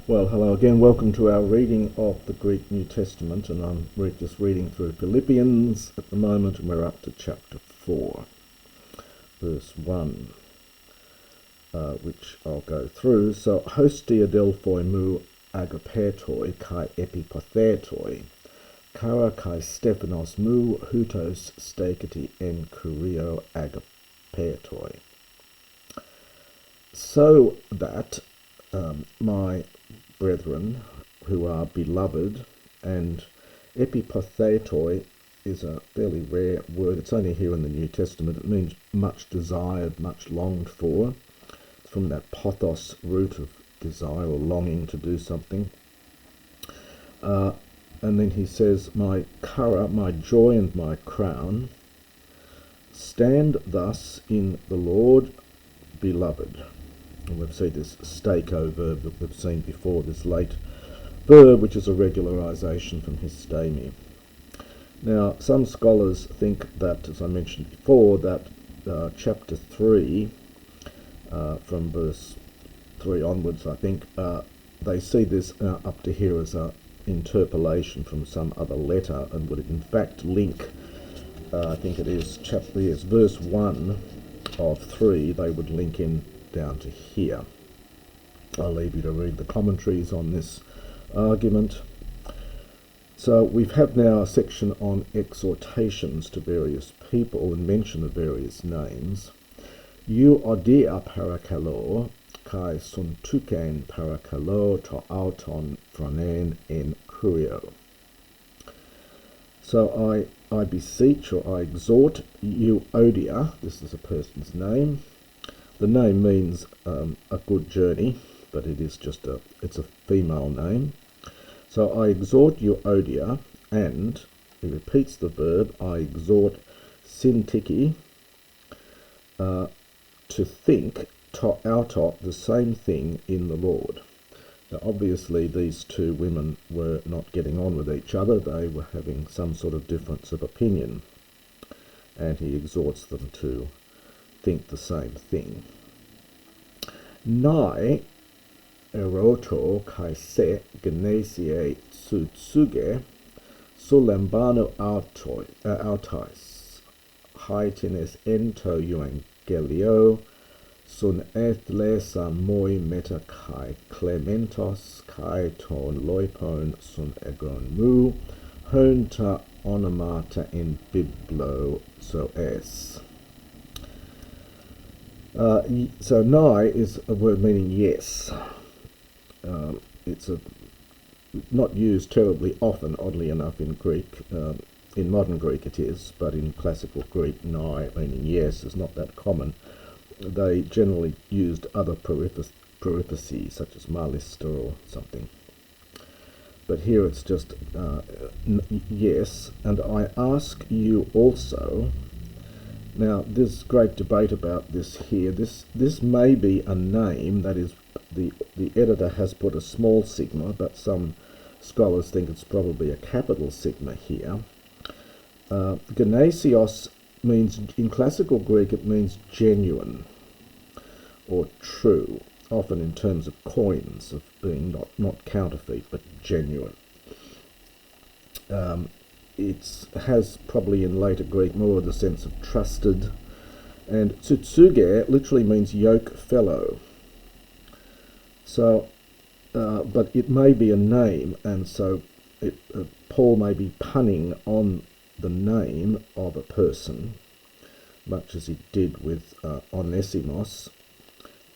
Well, hello again. Welcome to our reading of the Greek New Testament, and I'm just reading through Philippians at the moment, and we're up to chapter 4, verse 1, which I'll go through. So, hostia delphoi mu agapetoi kai epipathetoi, kara kai stephanos mu hutos stakati en kurio agapetoi. So that my brethren who are beloved, and epipathetoi is a fairly rare word. It's only here in the New Testament. It means much desired, much longed for. It's from that pothos root of desire or longing to do something. And then he says, my kara, my joy and my crown, stand thus in the Lord, beloved. And we've seen this stako verb that we've seen before, this late verb, which is a regularization from histemi. Now, some scholars think that, as I mentioned before, that chapter 3, from verse 3 onwards, I think, they see this up to here as an interpolation from some other letter, and would in fact link, I think it is verse 1 of 3, they would link in down to here. I'll leave you to read the commentaries on this argument. So we have now a section on exhortations to various people and mention of various names. You odia parakalo kai suntuken parakalo to auton phronen en kurio. So I beseech, or I exhort you, Odia, this is a person's name. The name means a good journey, but it's a female name. So I exhort you, Odia, and he repeats the verb, I exhort Syntyche, to think to auto the same thing in the Lord. Now obviously these two women were not getting on with each other, they were having some sort of difference of opinion, and he exhorts them to think the same thing. Nai eroto kai se genesie tsutsuge sulembano autais haitines ento euangelio sun ethlesa moi meta kai clementos kai ton loipon sun egon mu honta onomata in biblo so es. So nai is a word meaning yes. It's not used terribly often, oddly enough, in Greek. In modern Greek it is, but in classical Greek, nai meaning yes is not that common. They generally used other periphrases, such as malista or something. But here it's just yes, and I ask you also. Now, there's great debate about this here. This may be a name, that is, the editor has put a small sigma, but some scholars think it's probably a capital sigma here. Genesios means, in classical Greek, it means genuine or true, often in terms of coins, of being not counterfeit, but genuine. It has probably in later Greek more of the sense of trusted, and tsutsuge literally means yoke fellow. So, but it may be a name, and so Paul may be punning on the name of a person, much as he did with Onesimus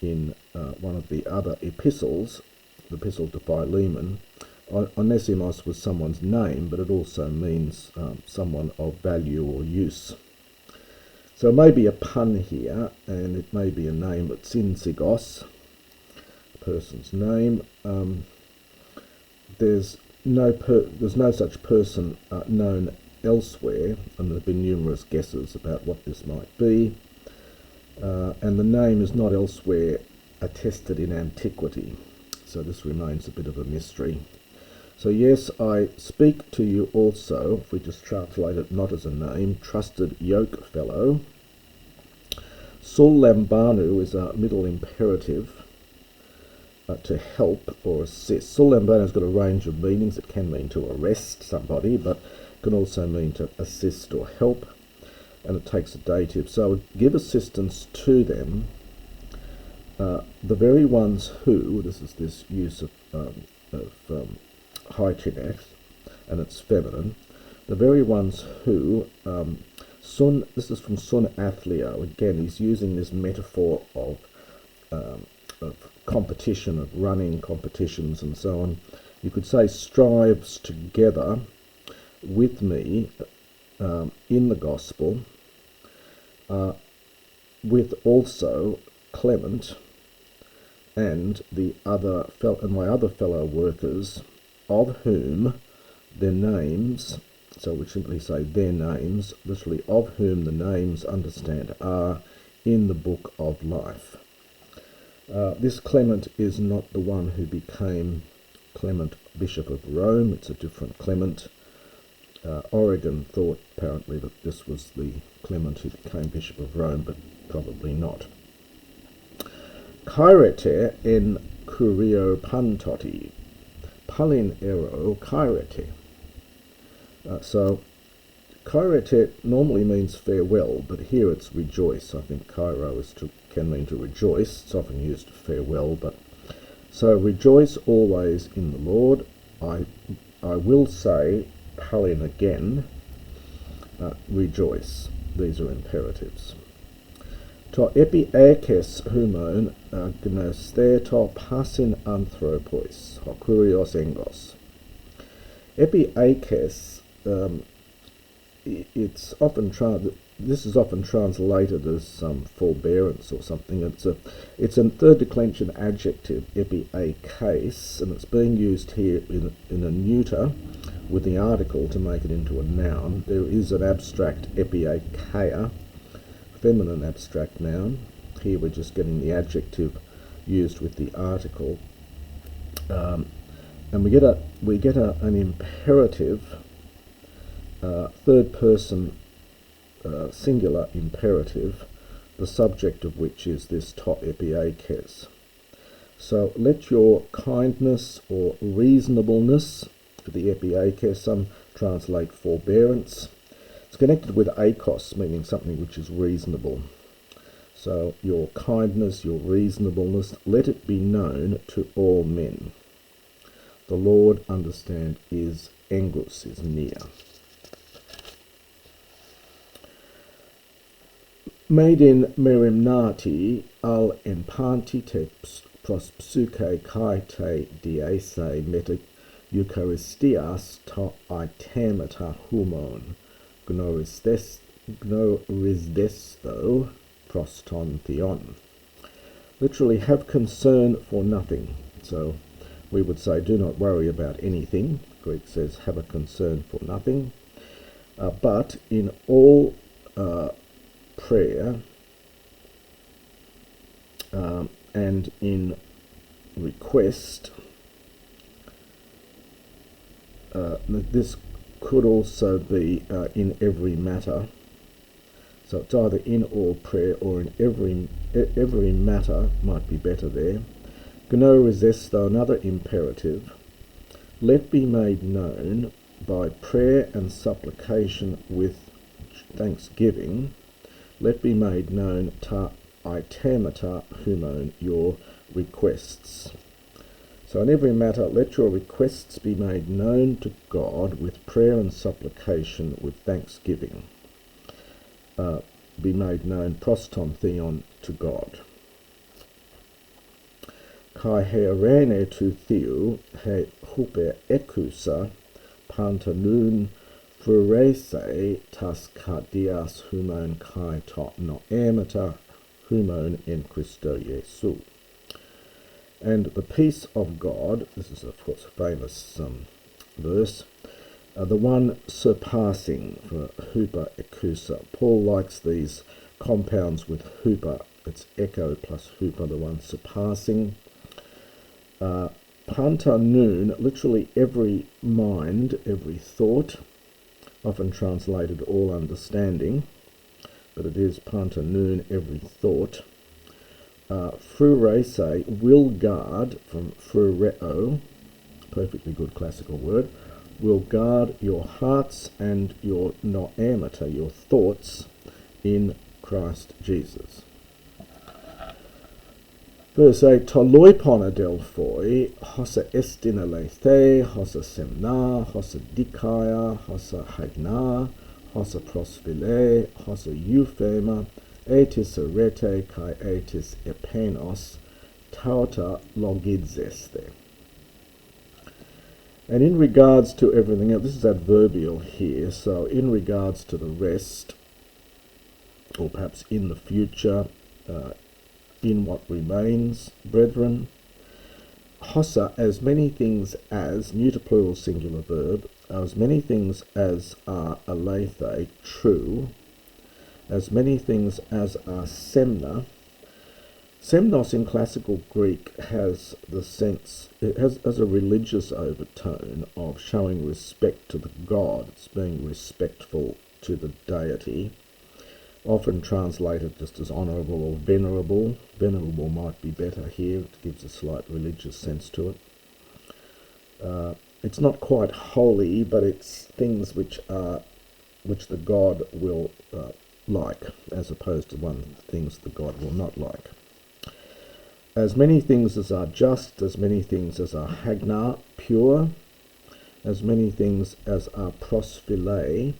in one of the other epistles, the epistle to Philemon. Onesimus was someone's name, but it also means someone of value or use. So it may be a pun here, and it may be a name, but synsigos, a person's name. There's no such person known elsewhere, and there have been numerous guesses about what this might be. And the name is not elsewhere attested in antiquity, so this remains a bit of a mystery. So yes, I speak to you also, if we just translate it not as a name, trusted yoke fellow. Sul lambanu is a middle imperative, to help or assist. Sul lambano's got a range of meanings. It can mean to arrest somebody, but it can also mean to assist or help, and it takes a dative. So give assistance to them, the very ones who, this is this use of hygienic, and it's feminine, the very ones who, this is from Sun Athlio, again he's using this metaphor of competition, of running competitions and so on. You could say strives together with me in the gospel, with also Clement and my other fellow workers, of whom their names, so we simply say their names, literally of whom the names, understand, are in the book of life. This Clement is not the one who became Clement, Bishop of Rome. It's a different Clement. Origen thought apparently that this was the Clement who became Bishop of Rome, but probably not. Kairete en curio pantoti, palin ero kairete. So kairete normally means farewell, but here it's rejoice. I think kairo can mean to rejoice. It's often used farewell, but so rejoice always in the Lord. I will say palin again, rejoice. These are imperatives. To epi ekes humon gnostheto pasin anthropos, ho kurios engos. Epi ekes, this is often translated as forbearance or something. It's a third declension adjective, epi ekes, and it's being used here in a neuter with the article to make it into a noun. There is an abstract epi ekeia, feminine abstract noun. Here we're just getting the adjective used with the article, and we get an imperative, third person singular imperative, the subject of which is this to epiekes. So let your kindness or reasonableness, for the epiekes, some translate forbearance. It's connected with akos, meaning something which is reasonable. So your kindness, your reasonableness, let it be known to all men. The Lord, understand, is engus, is near. Made in merimnati al empanti te prospsuke kai te diese meta eucharistias ta itemata humon. Gnorisdesto proston theon. Literally, have concern for nothing. So we would say, do not worry about anything. Greek says, have a concern for nothing. But in all prayer and in request, this could also be in every matter. So it's either in all prayer or in every matter, might be better there. Gno resisto, another imperative. Let be made known by prayer and supplication with thanksgiving. Let be made known ta itemata humon, your requests. So in every matter, let your requests be made known to God with prayer and supplication with thanksgiving. Be made known proston theon to God. Kai herene tu theou he huper ekusa pantanun furese tas cardias humon kai tot noemata humon in Christo Jesu. And the peace of God, this is of course a famous verse, the one surpassing, for huper ekusa. Paul likes these compounds with huper. It's echo plus huper, the one surpassing. Pantanun, literally every mind, every thought, often translated all understanding, but it is pantanun, every thought. Frurese, will guard, from frureo, perfectly good classical word, will guard your hearts and your noemata, your thoughts, in Christ Jesus. Verse 8, toloipon adelphoi, hosa estinaleithe, hosa semna, hosa dikaya, hosa hagna, hosa prosphile, hosa euphema, etis arete kai etis epenos, tauta logidzeste. And in regards to everything else, this is adverbial here, so in regards to the rest, or perhaps in the future, in what remains, brethren, hossa, as many things as, neuter plural singular verb, as many things as are aleithe, true, as many things as are semna. Semnos in classical Greek has the sense, it has a religious overtone of showing respect to the gods, being respectful to the deity, often translated just as honourable or venerable. Venerable might be better here, it gives a slight religious sense to it. It's not quite holy, but it's things which the god will like, as opposed to things the god will not like. As many things as are just, as many things as are hagna, pure, as many things as are prosphile,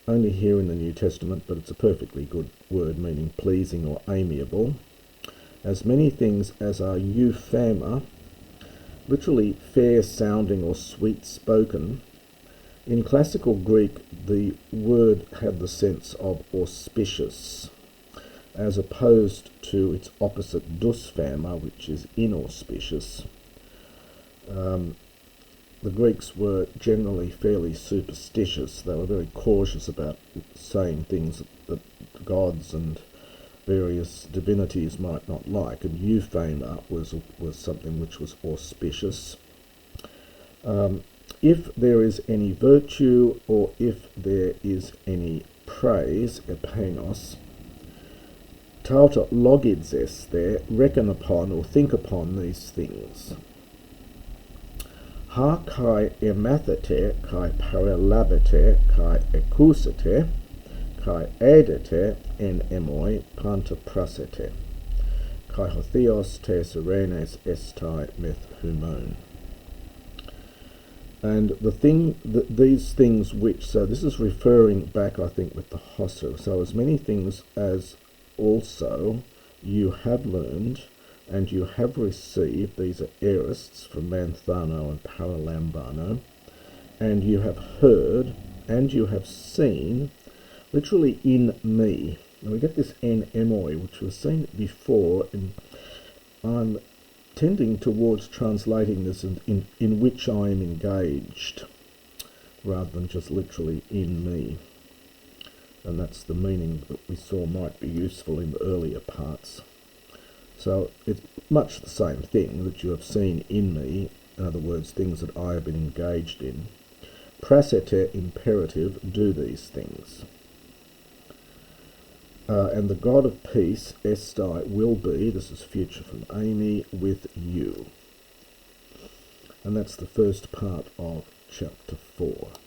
only here in the New Testament, but it's a perfectly good word meaning pleasing or amiable. As many things as are euphema, literally fair sounding or sweet spoken. In classical Greek, the word had the sense of auspicious, as opposed to its opposite dysphema, which is inauspicious. The Greeks were generally fairly superstitious. They were very cautious about saying things that gods and various divinities might not like, and euphema was something which was auspicious. If there is any virtue, or if there is any praise, epenos, tauta logidzes there, reckon upon or think upon these things. Ha kai emathete, kai paralabete, kai ecusete, kai edete en emoi panta prasete, kai hotheos te serenes estai meth humon. And these things which, so this is referring back, I think, with the hossa. So as many things as also you have learned and you have received, these are aorists from Manthano and Paralambano, and you have heard and you have seen, literally in me. Now we get this en emoi, which was seen before, and I'm tending towards translating this in which I am engaged, rather than just literally in me. And that's the meaning that we saw might be useful in the earlier parts. So it's much the same thing, that you have seen in me, in other words, things that I have been engaged in. Prasete, imperative, do these things. And the God of peace, estai, will be, this is future from Amy, with you. And that's the first part of chapter 4.